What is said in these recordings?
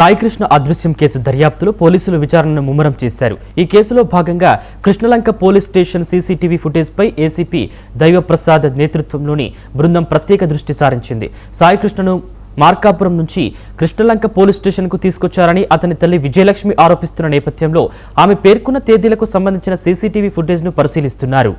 సాయికృష్ణ అదృశ్యం కేసు దర్యాప్తులో పోలీసులు విచారణను ముమ్మరం చేశారు. ఈ కేసులో భాగంగా కృష్ణలంక పోలీస్ స్టేషన్ సీసీటీవీ ఫుటేజ్పై ఏసీపీ దైవప్రసాద్ నేతృత్వంలోని బృందం ప్రత్యేక దృష్టి సారించింది. సాయికృష్ణను మార్కాపురం నుంచి కృష్ణలంక పోలీస్ స్టేషన్కు తీసుకొచ్చారని అతని తల్లి విజయలక్ష్మి ఆరోపిస్తున్న నేపథ్యంలో ఆమె పేర్కొన్న తేదీలకు సంబంధించిన సీసీటీవీ ఫుటేజ్ను పరిశీలిస్తున్నారు.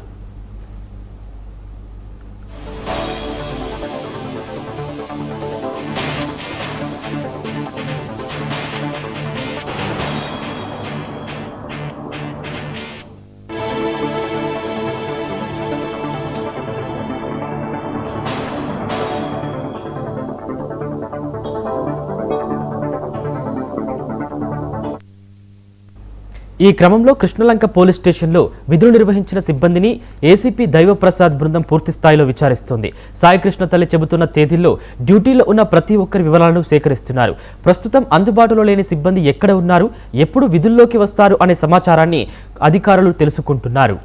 ఈ క్రమంలో కృష్ణలంక పోలీస్ స్టేషన్లో విధులు నిర్వహించిన సిబ్బందిని ఏసీపీ దైవప్రసాద్ బృందం పూర్తి స్థాయిలో విచారిస్తోంది. సాయికృష్ణ తల్లి చెబుతున్న తేదీల్లో డ్యూటీలో ఉన్న ప్రతి ఒక్కరి వివరాలను సేకరిస్తున్నారు. ప్రస్తుతం అందుబాటులో లేని సిబ్బంది ఎక్కడ ఉన్నారు, ఎప్పుడు విధుల్లోకి వస్తారు అనే సమాచారాన్ని అధికారులు తెలుసుకుంటున్నారు.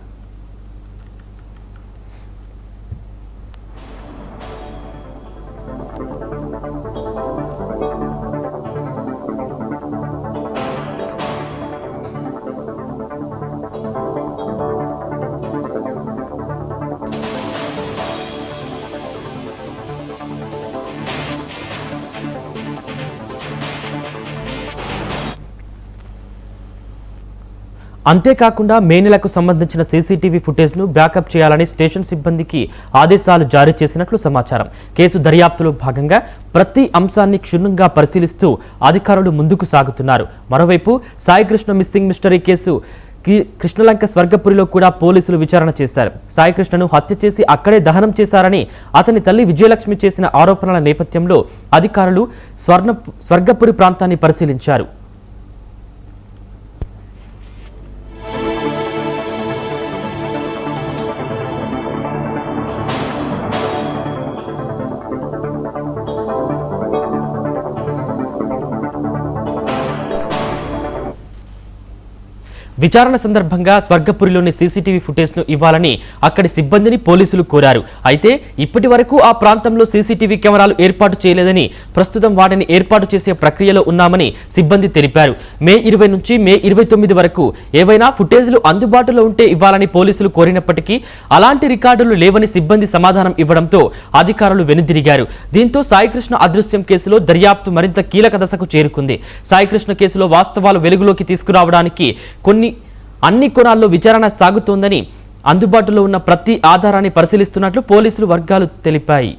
అంతేకాకుండా మే నెలకు సంబంధించిన సీసీటీవీ ఫుటేజ్ను బ్యాకప్ చేయాలని స్టేషన్ సిబ్బందికి ఆదేశాలు జారీ చేసినట్లు సమాచారం. కేసు దర్యాప్తులో భాగంగా ప్రతి అంశాన్ని క్షుణ్ణంగా పరిశీలిస్తూ అధికారులు ముందుకు సాగుతున్నారు. మరోవైపు Saikrishna missing mystery case Krishnalanka స్వర్గపురిలో కూడా పోలీసులు విచారణ చేశారు. సాయికృష్ణను హత్య చేసి అక్కడే దహనం చేశారని అతని తల్లి విజయలక్ష్మి చేసిన ఆరోపణల నేపథ్యంలో అధికారులు స్వర్గపురి ప్రాంతాన్ని పరిశీలించారు. విచారణ సందర్భంగా స్వర్గపురిలోని సీసీటీవీ ఫుటేజ్ను ఇవ్వాలని అక్కడి సిబ్బందిని పోలీసులు కోరారు. అయితే ఇప్పటి వరకు ఆ ప్రాంతంలో సీసీటీవీ కెమెరాలు ఏర్పాటు చేయలేదని, ప్రస్తుతం వాటిని ఏర్పాటు చేసే ప్రక్రియలో ఉన్నామని సిబ్బంది తెలిపారు. మే 20 నుంచి మే 29 వరకు ఏవైనా ఫుటేజ్లు అందుబాటులో ఉంటే ఇవ్వాలని పోలీసులు కోరినప్పటికీ అలాంటి రికార్డులు లేవని సిబ్బంది సమాధానం ఇవ్వడంతో అధికారులు వెనుదిరిగారు. దీంతో సాయికృష్ణ అదృశ్యం కేసులో దర్యాప్తు మరింత కీలక దశకు చేరుకుంది. సాయికృష్ణ కేసులో వాస్తవాలు వెలుగులోకి తీసుకురావడానికి అన్ని కోణాల్లో విచారణ సాగుతోందని, అందుబాటులో ఉన్న ప్రతి ఆధారాన్ని పరిశీలిస్తున్నట్లు పోలీసులు వర్గాలు తెలిపాయి.